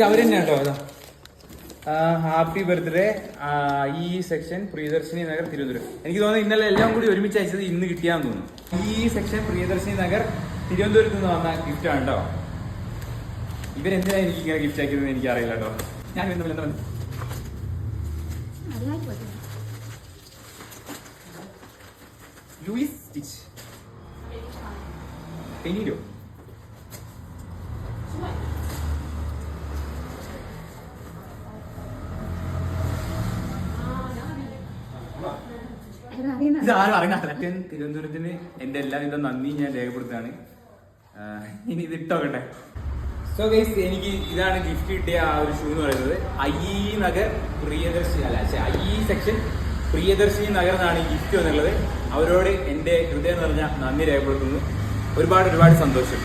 അവര് തന്നെയാണ് കേട്ടോ. അതാ ഹാപ്പി ബർത്ത്ഡേ ഈ സെക്ഷൻ പ്രിയദർശിനി നഗർ തിരുവനന്തപുരം. എനിക്ക് തോന്നുന്നു ഇന്നലെ എല്ലാം കൂടി ഒരുമിച്ച് അയച്ചത് ഇന്ന് കിട്ടിയാന്ന് തോന്നുന്നു. ഈ സെക്ഷൻ പ്രിയദർശിനി നഗർ തിരുവനന്തപുരത്ത് നിന്ന് വന്ന ഗിഫ്റ്റ് ആണ് കേട്ടോ. ഇവരെന്തിനാണ് എനിക്ക് ഇങ്ങനെ ഗിഫ്റ്റ് അയക്കുന്നത് എനിക്ക് അറിയില്ല കേട്ടോ. ഞാൻ ലൂയിസ് സ്റ്റിച്ച് പെനീരോ. ഇതാരും അറിയുന്ന തിരുവനന്തപുരത്തിന് എന്റെ എല്ലാവിധ നന്ദി ഞാൻ രേഖപ്പെടുത്തുകയാണ്. ഇനി ഇത് ഇട്ടോക്കട്ടെ. സോ ഗൈസ്, എനിക്ക് ഇതാണ് ഗിഫ്റ്റ് കിട്ടിയ ആ ഒരു ഷൂ എന്ന് പറയുന്നത്. I Nagar Priyadarshini I section Priyadarshini Nagar എന്നാണ് ഈ ഗിഫ്റ്റ് എന്നുള്ളത്. അവരോട് എന്റെ ഹൃദയം നിറഞ്ഞ നന്ദി രേഖപ്പെടുത്തുന്നു. ഒരുപാട് സന്തോഷം.